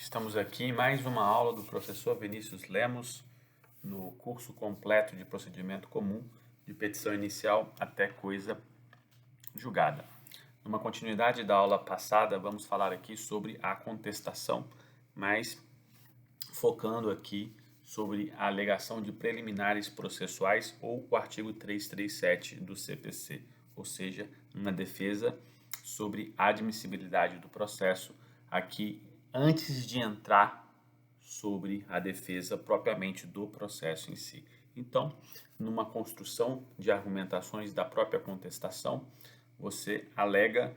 Estamos aqui em mais uma aula do professor Vinícius Lemos, no curso completo de procedimento comum, de petição inicial até coisa julgada. Numa continuidade da aula passada, vamos falar aqui sobre a contestação, mas focando aqui sobre a alegação de preliminares processuais ou o artigo 337 do CPC, ou seja, uma defesa sobre a admissibilidade do processo aqui antes de entrar sobre a defesa propriamente do processo em si. Então, numa construção de argumentações da própria contestação, você alega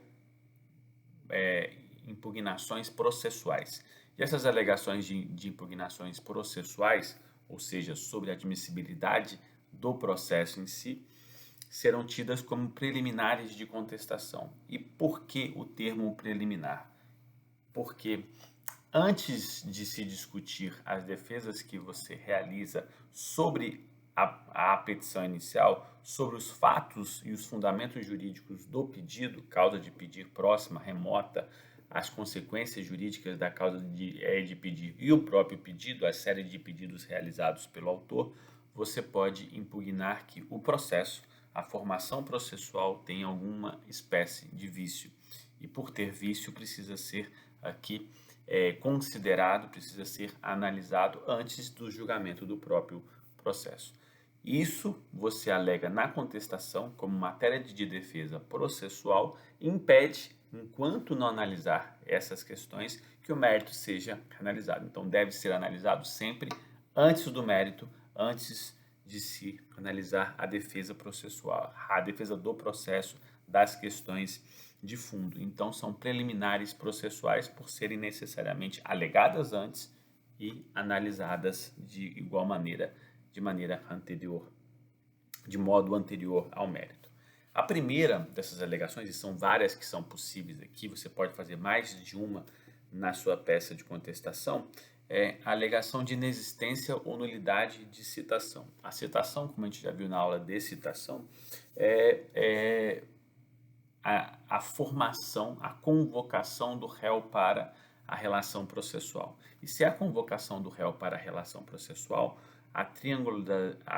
impugnações processuais. E essas alegações de impugnações processuais, ou seja, sobre a admissibilidade do processo em si, serão tidas como preliminares de contestação. E por que o termo preliminar? Porque antes de se discutir as defesas que você realiza sobre a petição inicial, sobre os fatos e os fundamentos jurídicos do pedido, causa de pedir próxima, remota, as consequências jurídicas da causa de pedir e o próprio pedido, a série de pedidos realizados pelo autor, você pode impugnar que o processo, a formação processual tem alguma espécie de vício. E por ter vício precisa ser aqui considerado, precisa ser analisado antes do julgamento do próprio processo. Isso você alega na contestação como matéria de defesa processual e impede, enquanto não analisar essas questões, que o mérito seja analisado. Então deve ser analisado sempre antes do mérito, antes de se analisar a defesa processual, a defesa do processo, das questões de fundo. Então são preliminares processuais por serem necessariamente alegadas antes e analisadas de igual maneira, de maneira anterior, de modo anterior ao mérito. A primeira dessas alegações, e são várias que são possíveis aqui, você pode fazer mais de uma na sua peça de contestação, é a alegação de inexistência ou nulidade de citação. A citação, como a gente já viu na aula de citação, é a formação, a convocação do réu para a relação processual. E se a convocação do réu para a relação processual, a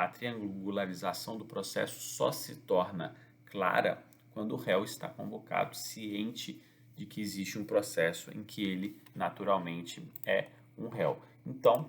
triangularização do processo só se torna clara quando o réu está convocado, ciente de que existe um processo em que ele naturalmente é um réu. Então,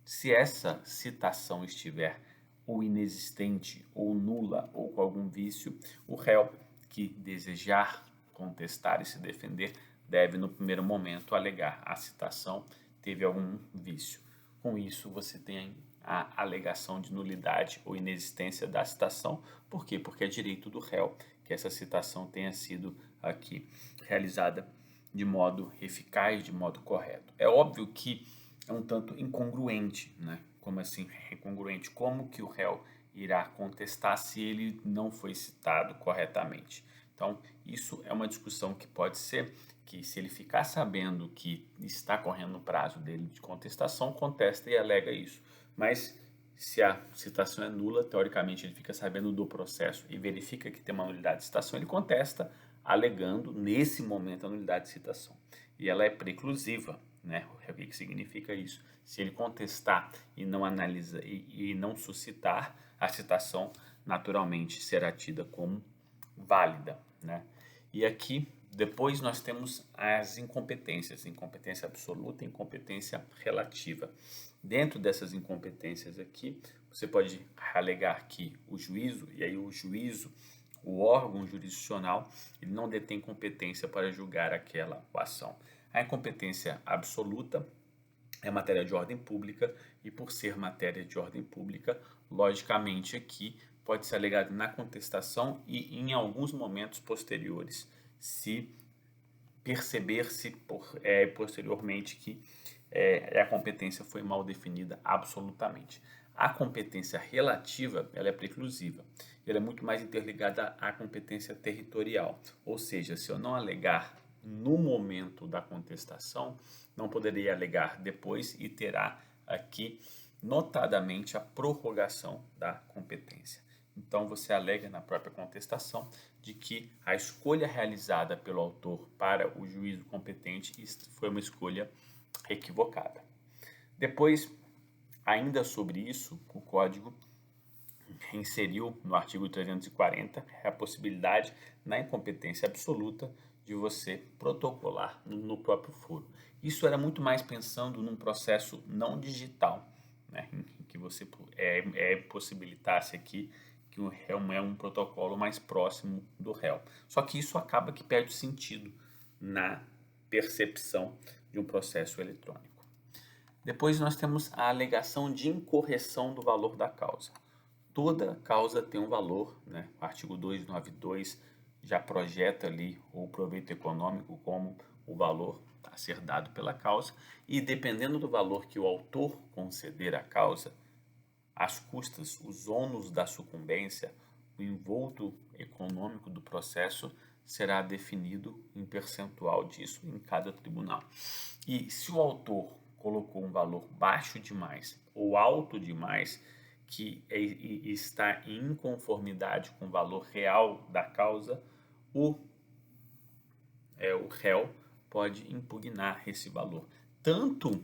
se essa citação estiver ou inexistente, ou nula, ou com algum vício, o réu que desejar contestar e se defender deve, no primeiro momento, alegar a citação teve algum vício. Com isso, você tem a alegação de nulidade ou inexistência da citação. Por quê? Porque é direito do réu que essa citação tenha sido aqui realizada de modo eficaz, de modo correto. É óbvio que é um tanto incongruente, né? Como assim incongruente? Como que o réu irá contestar se ele não foi citado corretamente? Então, isso é uma discussão que pode ser que, se ele ficar sabendo que está correndo o prazo dele de contestação, contesta e alega isso. Mas se a citação é nula, teoricamente ele fica sabendo do processo e verifica que tem uma nulidade de citação, ele contesta, alegando nesse momento a nulidade de citação. E ela é preclusiva, né? O que significa isso? Se ele contestar e não analisa e não suscitar, a citação naturalmente será tida como válida, né? E aqui depois nós temos as incompetências, incompetência absoluta e incompetência relativa. Dentro dessas incompetências aqui, você pode alegar que o juízo, e aí o juízo, o órgão jurisdicional, ele não detém competência para julgar aquela ação. A incompetência absoluta é matéria de ordem pública e, por ser matéria de ordem pública, logicamente aqui pode ser alegado na contestação e em alguns momentos posteriores, se perceber-se posteriormente que a competência foi mal definida absolutamente. A competência relativa, ela é preclusiva. Ela é muito mais interligada à competência territorial. Ou seja, se eu não alegar no momento da contestação, não poderia alegar depois e terá aqui notadamente a prorrogação da competência. Então você alega na própria contestação de que a escolha realizada pelo autor para o juízo competente foi uma escolha equivocada. Depois, ainda sobre isso, o código inseriu no artigo 340 a possibilidade, na incompetência absoluta, de você protocolar no próprio foro. Isso era muito mais pensando num processo não digital, né, em que você possibilitasse aqui que o réu é um protocolo mais próximo do réu. Só que isso acaba que perde sentido na percepção de um processo eletrônico. Depois nós temos a alegação de incorreção do valor da causa. Toda causa tem um valor, né? O artigo 292 já projeta ali o proveito econômico como o valor a ser dado pela causa, e dependendo do valor que o autor conceder à causa, as custas, os ônus da sucumbência, o envolto econômico do processo será definido em percentual disso em cada tribunal. E se o autor colocou um valor baixo demais ou alto demais, que está em inconformidade com o valor real da causa, o réu pode impugnar esse valor, tanto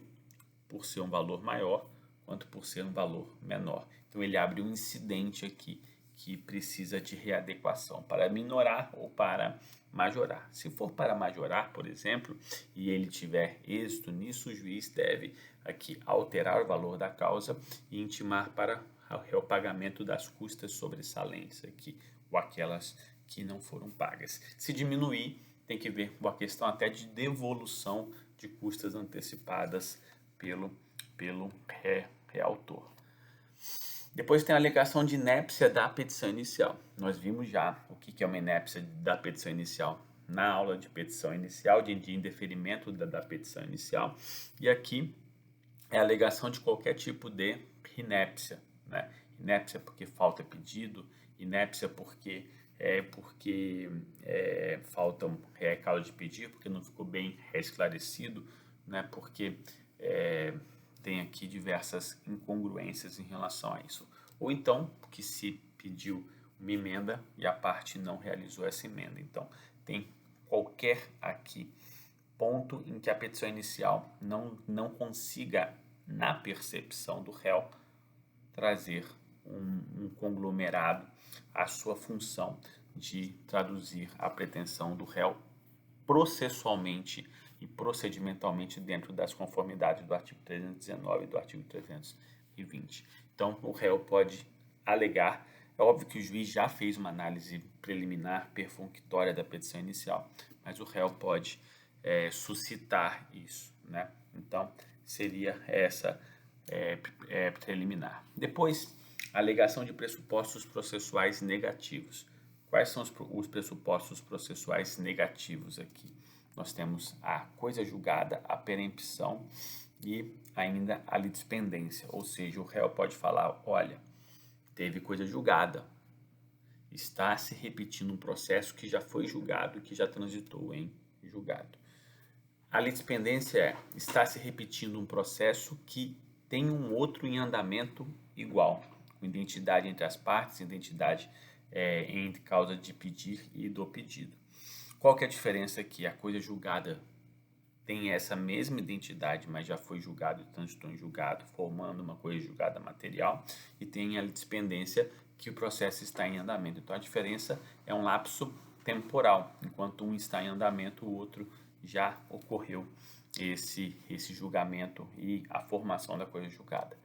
por ser um valor maior, quanto por ser um valor menor. Então ele abre um incidente aqui que precisa de readequação para minorar ou para majorar. Se for para majorar, por exemplo, e ele tiver êxito nisso, o juiz deve aqui alterar o valor da causa e intimar para o pagamento das custas sobressalentes aqui, ou aquelas que não foram pagas. Se diminuir, tem que ver uma questão até de devolução de custas antecipadas pelo reautor. Depois tem a alegação de inépcia da petição inicial. Nós vimos já o que é uma inépcia da petição inicial na aula de petição inicial, de indeferimento da petição inicial. E aqui é a alegação de qualquer tipo de inépcia, né? Inépcia porque falta pedido, inépcia porque falta causa de pedir, porque não ficou bem esclarecido, né? Porque tem aqui diversas incongruências em relação a isso. Ou então, que se pediu uma emenda e a parte não realizou essa emenda. Então, tem qualquer aqui ponto em que a petição inicial não consiga, na percepção do réu, trazer um conglomerado à sua função de traduzir a pretensão do réu processualmente e procedimentalmente dentro das conformidades do artigo 319 e do artigo 320. Então, o réu pode alegar. É óbvio que o juiz já fez uma análise preliminar perfunctória da petição inicial, mas o réu pode suscitar isso, né? Então, seria essa preliminar. Depois, a alegação de pressupostos processuais negativos. Quais são os pressupostos processuais negativos aqui? Nós temos a coisa julgada, a perempção e ainda a litispendência, ou seja, o réu pode falar, olha, teve coisa julgada, está se repetindo um processo que já foi julgado, que já transitou em julgado. A litispendência está se repetindo um processo que tem um outro em andamento igual, com identidade entre as partes, identidade entre causa de pedir e do pedido. Qual que é a diferença aqui? A coisa julgada tem essa mesma identidade, mas já foi julgado e transitou em julgado, formando uma coisa julgada material, e tem a litispendência, que o processo está em andamento. Então a diferença é um lapso temporal, enquanto um está em andamento, o outro já ocorreu esse julgamento e a formação da coisa julgada.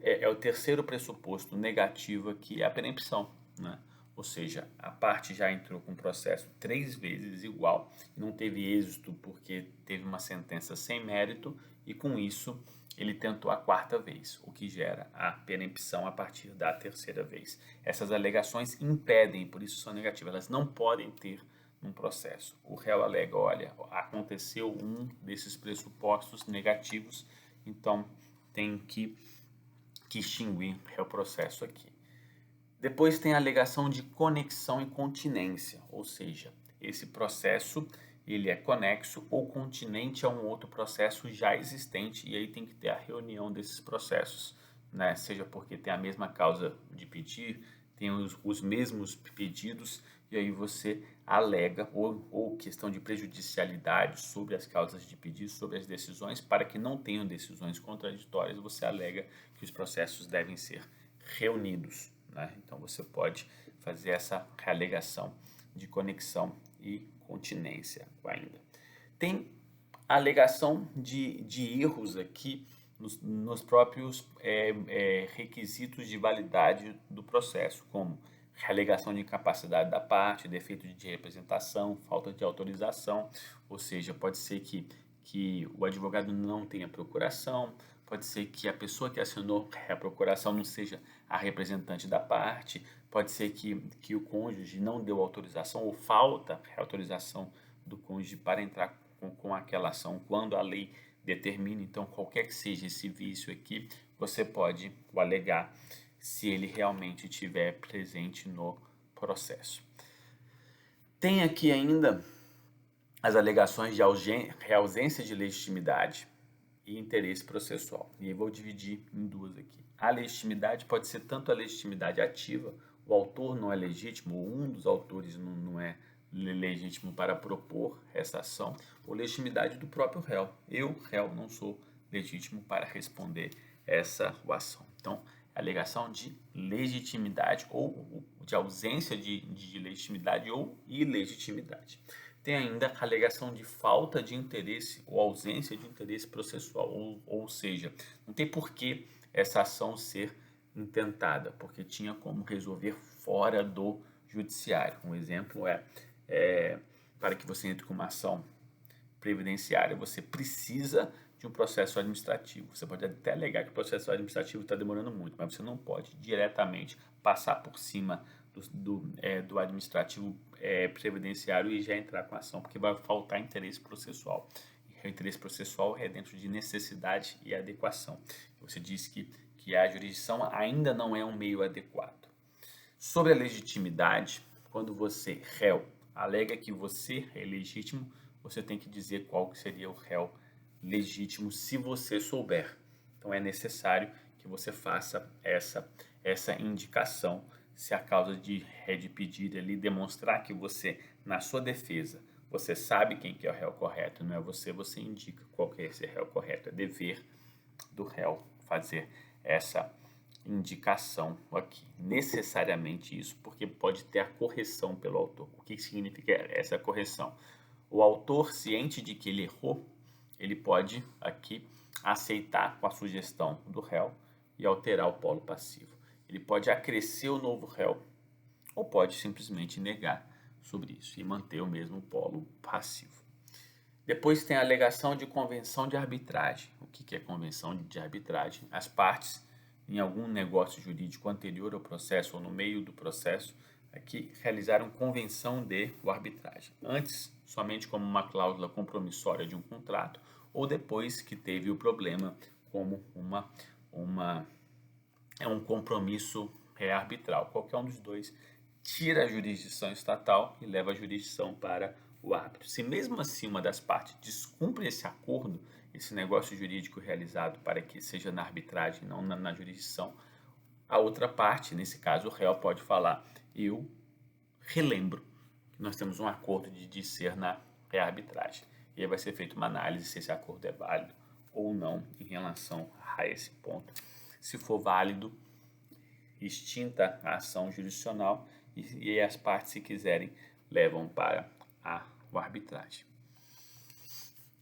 É o terceiro pressuposto negativo aqui, é a perempção, né? Ou seja, a parte já entrou com o processo 3 vezes igual e não teve êxito porque teve uma sentença sem mérito e com isso ele tentou a 4ª vez, o que gera a perempção a partir da 3ª vez. Essas alegações impedem, por isso são negativas, elas não podem ter um processo. O réu alega, olha, aconteceu um desses pressupostos negativos, então tem que extinguir o processo aqui. Depois tem a alegação de conexão e continência, ou seja, esse processo ele é conexo ou continente a um outro processo já existente e aí tem que ter a reunião desses processos, né? Seja porque tem a mesma causa de pedir, tem os mesmos pedidos e aí você alega ou questão de prejudicialidade sobre as causas de pedido, sobre as decisões, para que não tenham decisões contraditórias, você alega que os processos devem ser reunidos, né? Então você pode fazer essa alegação de conexão e continência ainda. Tem a alegação de erros aqui nos próprios requisitos de validade do processo, como alegação de incapacidade da parte, defeito de representação, falta de autorização, ou seja, pode ser que o advogado não tenha procuração, pode ser que a pessoa que assinou a procuração não seja a representante da parte, pode ser que o cônjuge não deu autorização ou falta a autorização do cônjuge para entrar com aquela ação quando a lei determina. Então, qualquer que seja esse vício aqui, você pode o alegar se ele realmente estiver presente no processo. Tem aqui ainda as alegações de ausência de legitimidade e interesse processual. E eu vou dividir em duas aqui. A legitimidade pode ser tanto a legitimidade ativa, o autor não é legítimo, ou um dos autores não é legítimo para propor essa ação, ou legitimidade do próprio réu. Eu, réu, não sou legítimo para responder essa ação. Então, a alegação de legitimidade ou de ausência de legitimidade ou ilegitimidade. Tem ainda a alegação de falta de interesse ou ausência de interesse processual, ou seja, não tem por que essa ação ser intentada, porque tinha como resolver fora do judiciário. Um exemplo para que você entre com uma ação previdenciária, você precisa de um processo administrativo. Você pode até alegar que o processo administrativo está demorando muito, mas você não pode diretamente passar por cima do administrativo previdenciário e já entrar com a ação, porque vai faltar interesse processual. O interesse processual é dentro de necessidade e adequação. Você diz que a jurisdição ainda não é um meio adequado. Sobre a legitimidade, quando você, réu, alega que você é legítimo, você tem que dizer qual que seria o réu legítimo se você souber. Então é necessário que você faça essa indicação se a causa de pedir ali demonstrar que você, na sua defesa, você sabe quem que é o réu correto, não é você indica qual que é esse réu correto. É dever do réu fazer essa indicação aqui. Necessariamente isso, porque pode ter a correção pelo autor. O que significa essa correção? O autor, ciente de que ele errou, ele pode aqui aceitar com a sugestão do réu e alterar o polo passivo. Ele pode acrescer o novo réu ou pode simplesmente negar sobre isso e manter o mesmo polo passivo. Depois tem a alegação de convenção de arbitragem. O que é convenção de arbitragem? As partes, em algum negócio jurídico anterior ao processo ou no meio do processo, aqui realizaram convenção de arbitragem. Antes, somente como uma cláusula compromissória de um contrato, ou depois que teve o problema como um compromisso arbitral. Qualquer um dos dois tira a jurisdição estatal e leva a jurisdição para o árbitro. Se mesmo assim uma das partes descumpre esse acordo, esse negócio jurídico realizado para que seja na arbitragem, não na jurisdição, a outra parte, nesse caso o réu, pode falar: eu relembro que nós temos um acordo de ser na arbitragem. E aí vai ser feita uma análise se esse acordo é válido ou não em relação a esse ponto. Se for válido, extinta a ação jurisdicional e as partes, se quiserem, levam para a arbitragem.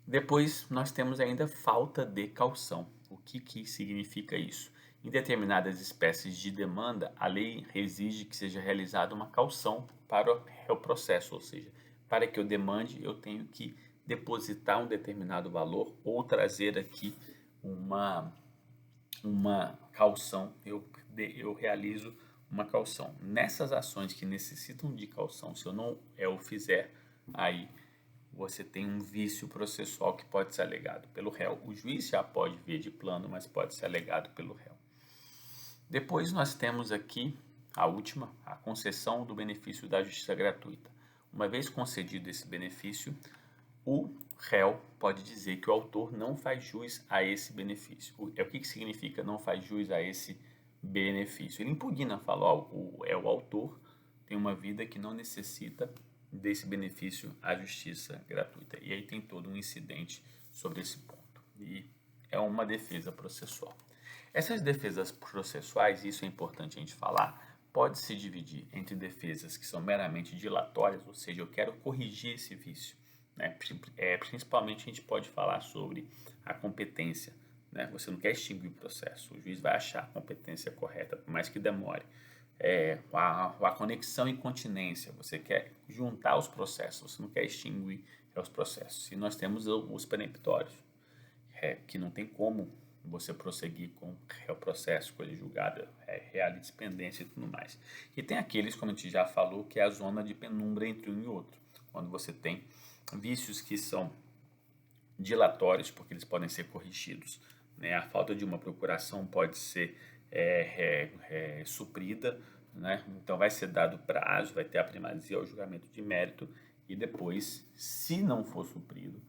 Depois nós temos ainda falta de caução. O que significa isso? Em determinadas espécies de demanda, a lei exige que seja realizada uma caução para o processo, ou seja, para que eu demande, eu tenho que depositar um determinado valor ou trazer aqui uma caução, eu realizo uma caução. Nessas ações que necessitam de caução, se eu não o fizer, aí você tem um vício processual que pode ser alegado pelo réu. O juiz já pode ver de plano, mas pode ser alegado pelo réu. Depois nós temos aqui a última, a concessão do benefício da justiça gratuita. Uma vez concedido esse benefício, o réu pode dizer que o autor não faz jus a esse benefício. O que significa não faz jus a esse benefício? Ele impugna, fala, o autor tem uma vida que não necessita desse benefício à justiça gratuita. E aí tem todo um incidente sobre esse ponto. E é uma defesa processual. Essas defesas processuais, isso é importante a gente falar, pode se dividir entre defesas que são meramente dilatórias, ou seja, eu quero corrigir esse vício. Né? Principalmente a gente pode falar sobre a competência. Né? Você não quer extinguir o processo, o juiz vai achar a competência correta, por mais que demore. A conexão e continência, você quer juntar os processos, você não quer extinguir os processos. E nós temos os peremptórios, que não tem como você prosseguir com o processo, coisa julgada, realidade de pendência e tudo mais. E tem aqueles, como a gente já falou, que é a zona de penumbra entre um e outro, quando você tem vícios que são dilatórios, porque eles podem ser corrigidos. Né? A falta de uma procuração pode ser suprida, né? Então vai ser dado prazo, vai ter a primazia ao julgamento de mérito e depois, se não for suprido,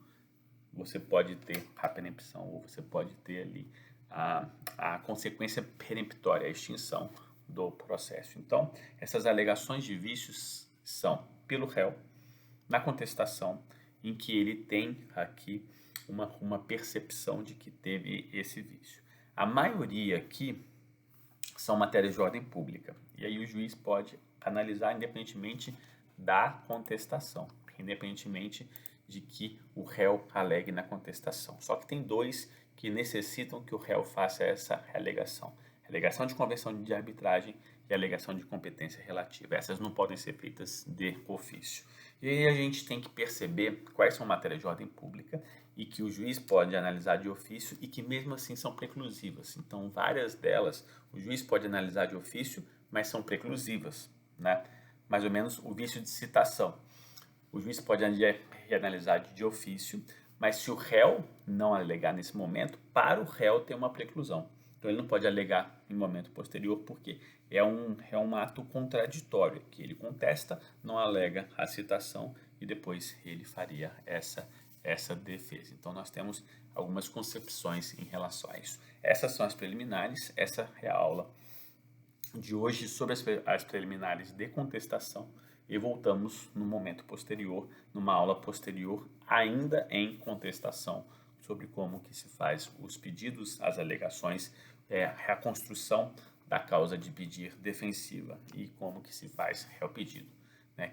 você pode ter a perempção ou você pode ter ali a consequência peremptória, a extinção do processo. Então, essas alegações de vícios são pelo réu na contestação em que ele tem aqui uma percepção de que teve esse vício. A maioria aqui são matérias de ordem pública. E aí o juiz pode analisar independentemente da contestação, independentemente de que o réu alegue na contestação. Só que tem dois que necessitam que o réu faça essa alegação. Alegação de convenção de arbitragem e alegação de competência relativa. Essas não podem ser feitas de ofício. E aí a gente tem que perceber quais são matérias de ordem pública e que o juiz pode analisar de ofício e que mesmo assim são preclusivas. Então, várias delas o juiz pode analisar de ofício, mas são preclusivas, né? Mais ou menos o vício de citação. O juiz pode analisar de ofício, mas se o réu não alegar nesse momento, para o réu tem uma preclusão. Então, ele não pode alegar em momento posterior, porque é um ato contraditório, que ele contesta, não alega a citação e depois ele faria essa defesa. Então, nós temos algumas concepções em relação a isso. Essas são as preliminares, essa é a aula de hoje sobre as preliminares de contestação e voltamos no momento posterior, numa aula posterior, ainda em contestação, sobre como que se faz os pedidos, as alegações, a construção da causa de pedir defensiva e como que se faz o pedido.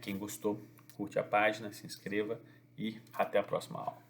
Quem gostou, curte a página, se inscreva e até a próxima aula.